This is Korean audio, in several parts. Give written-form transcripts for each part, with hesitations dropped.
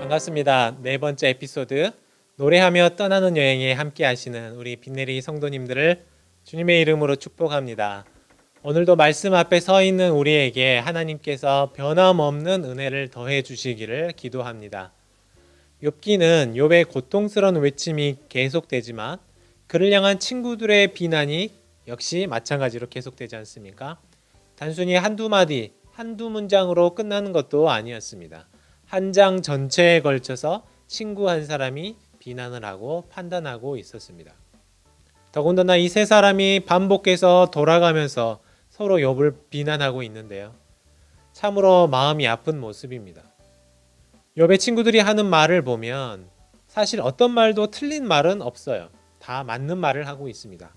반갑습니다. 네 번째 에피소드 노래하며 떠나는 여행에 함께 하시는 우리 빈내리 성도님들을 주님의 이름으로 축복합니다. 오늘도 말씀 앞에 서 있는 우리에게 하나님께서 변함없는 은혜를 더해 주시기를 기도합니다. 욥기는 욥의 고통스러운 외침이 계속되지만 그를 향한 친구들의 비난이 역시 마찬가지로 계속되지 않습니까? 단순히 한두 마디, 한두 문장으로 끝나는 것도 아니었습니다. 한 장 전체에 걸쳐서 친구 한 사람이 비난을 하고 판단하고 있었습니다. 더군다나 이 세 사람이 반복해서 돌아가면서 서로 욥을 비난하고 있는데요. 참으로 마음이 아픈 모습입니다. 욥의 친구들이 하는 말을 보면 사실 어떤 말도 틀린 말은 없어요. 다 맞는 말을 하고 있습니다.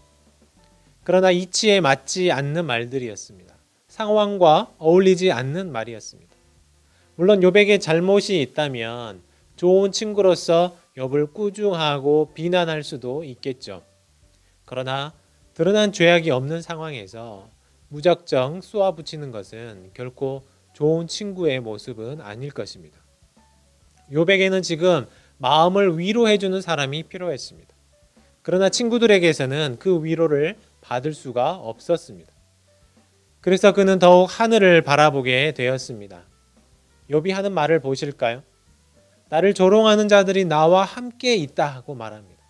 그러나 이치에 맞지 않는 말들이었습니다. 상황과 어울리지 않는 말이었습니다. 물론 욥에게 잘못이 있다면 좋은 친구로서 욥을 꾸중하고 비난할 수도 있겠죠. 그러나 드러난 죄악이 없는 상황에서 무작정 쏘아붙이는 것은 결코 좋은 친구의 모습은 아닐 것입니다. 욥에게는 지금 마음을 위로해주는 사람이 필요했습니다. 그러나 친구들에게서는 그 위로를 받을 수가 없었습니다. 그래서 그는 더욱 하늘을 바라보게 되었습니다. 욥이 하는 말을 보실까요? 나를 조롱하는 자들이 나와 함께 있다고 말합니다.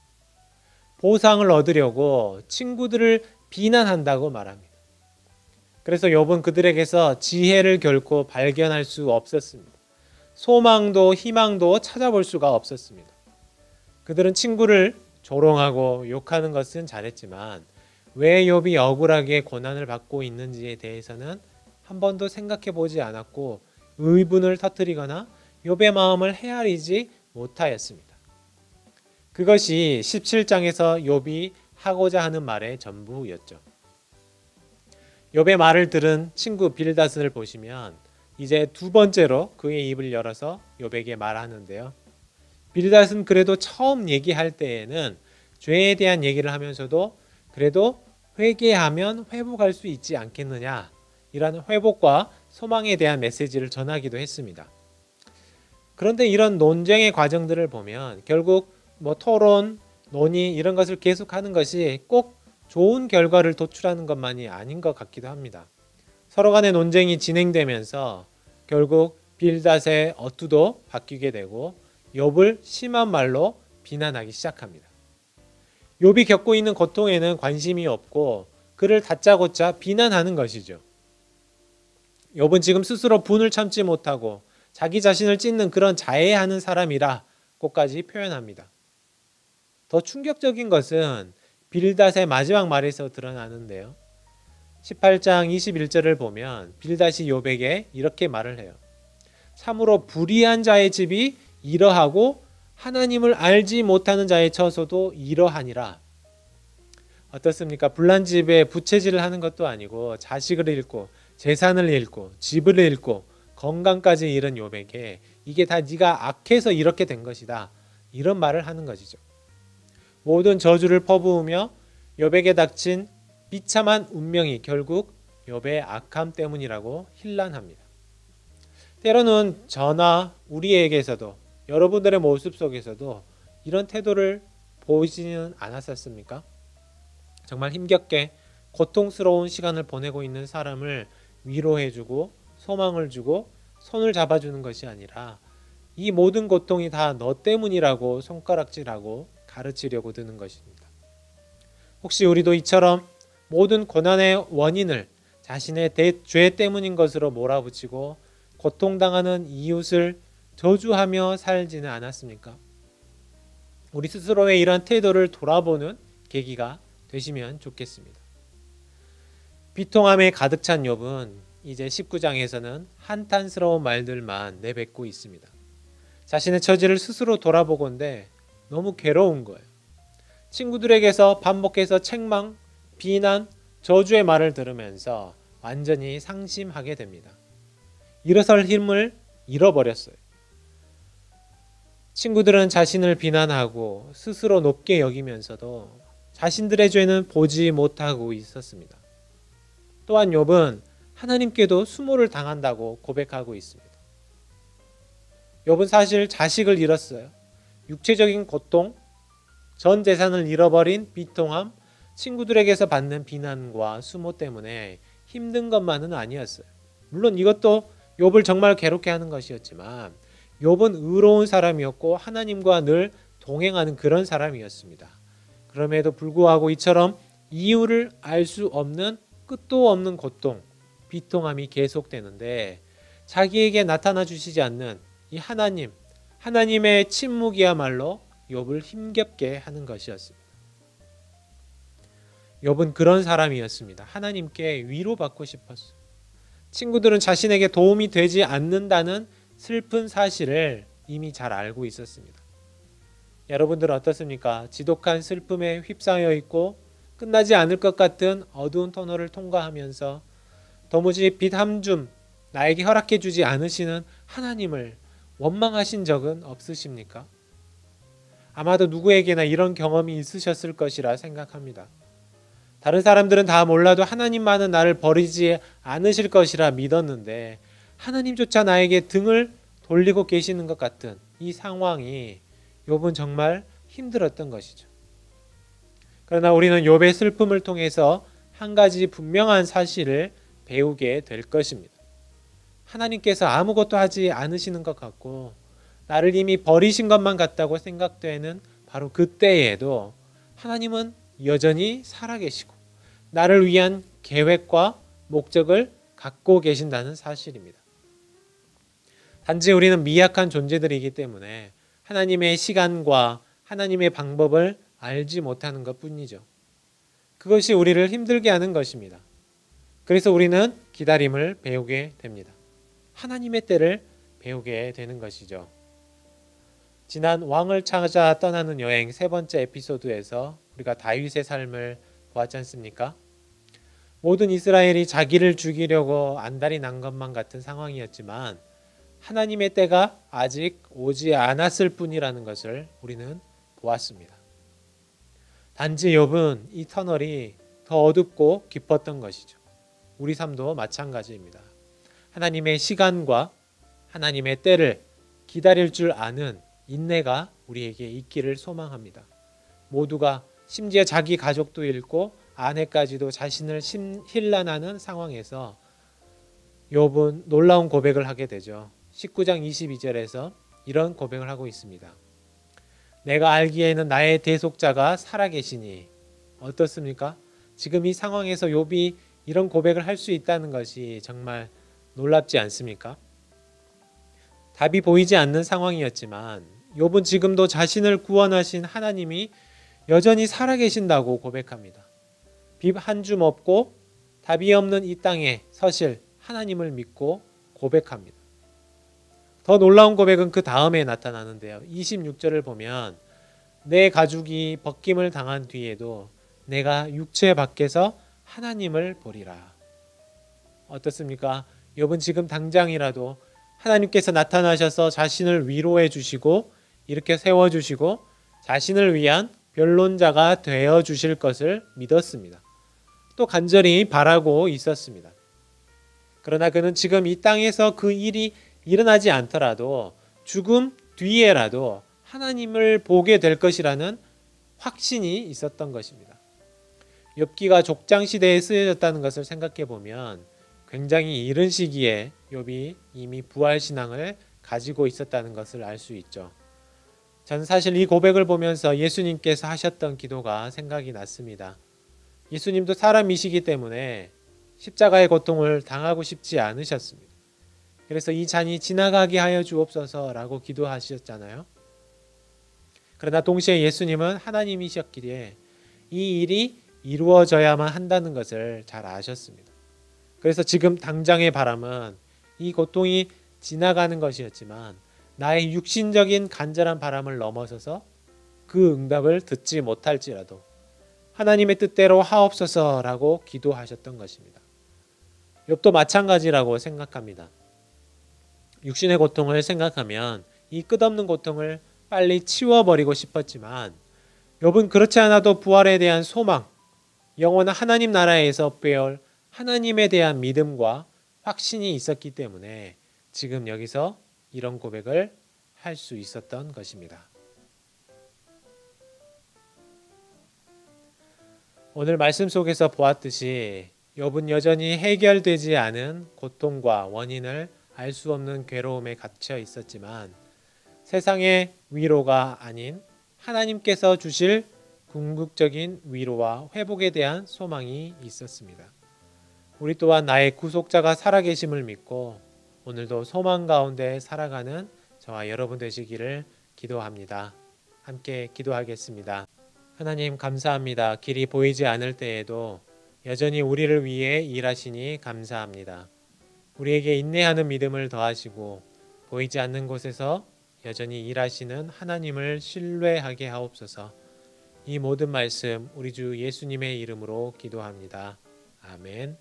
보상을 얻으려고 친구들을 비난한다고 말합니다. 그래서 욥은 그들에게서 지혜를 결코 발견할 수 없었습니다. 소망도 희망도 찾아볼 수가 없었습니다. 그들은 친구를 조롱하고 욕하는 것은 잘했지만 왜 욥이 억울하게 고난을 받고 있는지에 대해서는 한 번도 생각해 보지 않았고 의문을 터뜨리거나 욥의 마음을 헤아리지 못하였습니다. 그것이 17장에서 욥이 하고자 하는 말의 전부였죠. 욥의 말을 들은 친구 빌닷을 보시면 이제 두 번째로 그의 입을 열어서 욥에게 말하는데요. 빌닷은 그래도 처음 얘기할 때에는 죄에 대한 얘기를 하면서도 그래도 회개하면 회복할 수 있지 않겠느냐, 이런 회복과 소망에 대한 메시지를 전하기도 했습니다. 그런데 이런 논쟁의 과정들을 보면 결국 토론, 논의 이런 것을 계속하는 것이 꼭 좋은 결과를 도출하는 것만이 아닌 것 같기도 합니다. 서로 간의 논쟁이 진행되면서 결국 빌닷의 어투도 바뀌게 되고 욥을 심한 말로 비난하기 시작합니다. 욥이 겪고 있는 고통에는 관심이 없고 그를 다짜고짜 비난하는 것이죠. 욥은 지금 스스로 분을 참지 못하고 자기 자신을 찢는 그런 자해하는 사람이라고까지 표현합니다. 더 충격적인 것은 빌닷의 마지막 말에서 드러나는데요. 18장 21절을 보면 빌닷이 욥에게 이렇게 말을 해요. 참으로 불의한 자의 집이 이러하고 하나님을 알지 못하는 자의 처소도 이러하니라. 어떻습니까? 불난 집에 부채질을 하는 것도 아니고 자식을 잃고 재산을 잃고 집을 잃고 건강까지 잃은 욥에게 이게 다 네가 악해서 이렇게 된 것이다, 이런 말을 하는 것이죠. 모든 저주를 퍼부으며 욥에게 닥친 비참한 운명이 결국 욥의 악함 때문이라고 힐난합니다. 때로는 저나 우리에게서도 여러분들의 모습 속에서도 이런 태도를 보이지는 않았었습니까? 정말 힘겹게 고통스러운 시간을 보내고 있는 사람을 위로해주고 소망을 주고 손을 잡아주는 것이 아니라 이 모든 고통이 다 너 때문이라고 손가락질하고 가르치려고 드는 것입니다. 혹시 우리도 이처럼 모든 고난의 원인을 자신의 죄 때문인 것으로 몰아붙이고 고통당하는 이웃을 저주하며 살지는 않았습니까? 우리 스스로의 이러한 태도를 돌아보는 계기가 되시면 좋겠습니다. 비통함에 가득 찬 욥은 이제 19장에서는 한탄스러운 말들만 내뱉고 있습니다. 자신의 처지를 스스로 돌아보건대 너무 괴로운 거예요. 친구들에게서 반복해서 책망, 비난, 저주의 말을 들으면서 완전히 상심하게 됩니다. 일어설 힘을 잃어버렸어요. 친구들은 자신을 비난하고 스스로 높게 여기면서도 자신들의 죄는 보지 못하고 있었습니다. 또한 욥은 하나님께도 수모를 당한다고 고백하고 있습니다. 욥은 사실 자식을 잃었어요. 육체적인 고통, 전 재산을 잃어버린 비통함, 친구들에게서 받는 비난과 수모 때문에 힘든 것만은 아니었어요. 물론 이것도 욥을 정말 괴롭게 하는 것이었지만 욥은 의로운 사람이었고 하나님과 늘 동행하는 그런 사람이었습니다. 그럼에도 불구하고 이처럼 이유를 알 수 없는 끝도 없는 고통, 비통함이 계속되는데 자기에게 나타나 주시지 않는 이 하나님의 침묵이야말로 욥을 힘겹게 하는 것이었습니다. 욥은 그런 사람이었습니다. 하나님께 위로받고 싶었어요. 친구들은 자신에게 도움이 되지 않는다는 슬픈 사실을 이미 잘 알고 있었습니다. 여러분들은 어떻습니까? 지독한 슬픔에 휩싸여 있고 끝나지 않을 것 같은 어두운 터널을 통과하면서 도무지 빛 한 줌 나에게 허락해 주지 않으시는 하나님을 원망하신 적은 없으십니까? 아마도 누구에게나 이런 경험이 있으셨을 것이라 생각합니다. 다른 사람들은 다 몰라도 하나님만은 나를 버리지 않으실 것이라 믿었는데 하나님조차 나에게 등을 돌리고 계시는 것 같은 이 상황이 욥은 정말 힘들었던 것이죠. 그러나 우리는 욥의 슬픔을 통해서 한 가지 분명한 사실을 배우게 될 것입니다. 하나님께서 아무것도 하지 않으시는 것 같고 나를 이미 버리신 것만 같다고 생각되는 바로 그때에도 하나님은 여전히 살아계시고 나를 위한 계획과 목적을 갖고 계신다는 사실입니다. 단지 우리는 미약한 존재들이기 때문에 하나님의 시간과 하나님의 방법을 알지 못하는 것 뿐이죠. 그것이 우리를 힘들게 하는 것입니다. 그래서 우리는 기다림을 배우게 됩니다. 하나님의 때를 배우게 되는 것이죠. 지난 왕을 찾아 떠나는 여행 세 번째 에피소드에서 우리가 다윗의 삶을 보았지 않습니까? 모든 이스라엘이 자기를 죽이려고 안달이 난 것만 같은 상황이었지만 하나님의 때가 아직 오지 않았을 뿐이라는 것을 우리는 보았습니다. 단지 욥은 이 터널이 더 어둡고 깊었던 것이죠. 우리 삶도 마찬가지입니다. 하나님의 시간과 하나님의 때를 기다릴 줄 아는 인내가 우리에게 있기를 소망합니다. 모두가 심지어 자기 가족도 잃고 아내까지도 자신을 힐난하는 상황에서 욥은 놀라운 고백을 하게 되죠. 19장 22절에서 이런 고백을 하고 있습니다. 내가 알기에는 나의 대속자가 살아계시니. 어떻습니까? 지금 이 상황에서 욥이 이런 고백을 할 수 있다는 것이 정말 놀랍지 않습니까? 답이 보이지 않는 상황이었지만 욥은 지금도 자신을 구원하신 하나님이 여전히 살아계신다고 고백합니다. 빛 한 줌 없고 답이 없는 이 땅에 서실 하나님을 믿고 고백합니다. 더 놀라운 고백은 그 다음에 나타나는데요. 26절을 보면 내 가죽이 벗김을 당한 뒤에도 내가 육체 밖에서 하나님을 보리라. 어떻습니까? 욥은 지금 당장이라도 하나님께서 나타나셔서 자신을 위로해 주시고 이렇게 세워주시고 자신을 위한 변론자가 되어 주실 것을 믿었습니다. 또 간절히 바라고 있었습니다. 그러나 그는 지금 이 땅에서 그 일이 일어나지 않더라도 죽음 뒤에라도 하나님을 보게 될 것이라는 확신이 있었던 것입니다. 욥기가 족장 시대에 쓰여졌다는 것을 생각해 보면 굉장히 이른 시기에 욥이 이미 부활 신앙을 가지고 있었다는 것을 알 수 있죠. 저는 사실 이 고백을 보면서 예수님께서 하셨던 기도가 생각이 났습니다. 예수님도 사람이시기 때문에 십자가의 고통을 당하고 싶지 않으셨습니다. 그래서 이 잔이 지나가게 하여 주옵소서라고 기도하셨잖아요. 그러나 동시에 예수님은 하나님이셨기에 이 일이 이루어져야만 한다는 것을 잘 아셨습니다. 그래서 지금 당장의 바람은 이 고통이 지나가는 것이었지만 나의 육신적인 간절한 바람을 넘어서서 그 응답을 듣지 못할지라도 하나님의 뜻대로 하옵소서라고 기도하셨던 것입니다. 욥도 마찬가지라고 생각합니다. 육신의 고통을 생각하면 이 끝없는 고통을 빨리 치워버리고 싶었지만 욥은 그렇지 않아도 부활에 대한 소망, 영원한 하나님 나라에서 빼올 하나님에 대한 믿음과 확신이 있었기 때문에 지금 여기서 이런 고백을 할 수 있었던 것입니다. 오늘 말씀 속에서 보았듯이 욥은 여전히 해결되지 않은 고통과 원인을 알 수 없는 괴로움에 갇혀 있었지만 세상의 위로가 아닌 하나님께서 주실 궁극적인 위로와 회복에 대한 소망이 있었습니다. 우리 또한 나의 구속자가 살아계심을 믿고 오늘도 소망 가운데 살아가는 저와 여러분 되시기를 기도합니다. 함께 기도하겠습니다. 하나님 감사합니다. 길이 보이지 않을 때에도 여전히 우리를 위해 일하시니 감사합니다. 우리에게 인내하는 믿음을 더하시고 보이지 않는 곳에서 여전히 일하시는 하나님을 신뢰하게 하옵소서. 이 모든 말씀 우리 주 예수님의 이름으로 기도합니다. 아멘.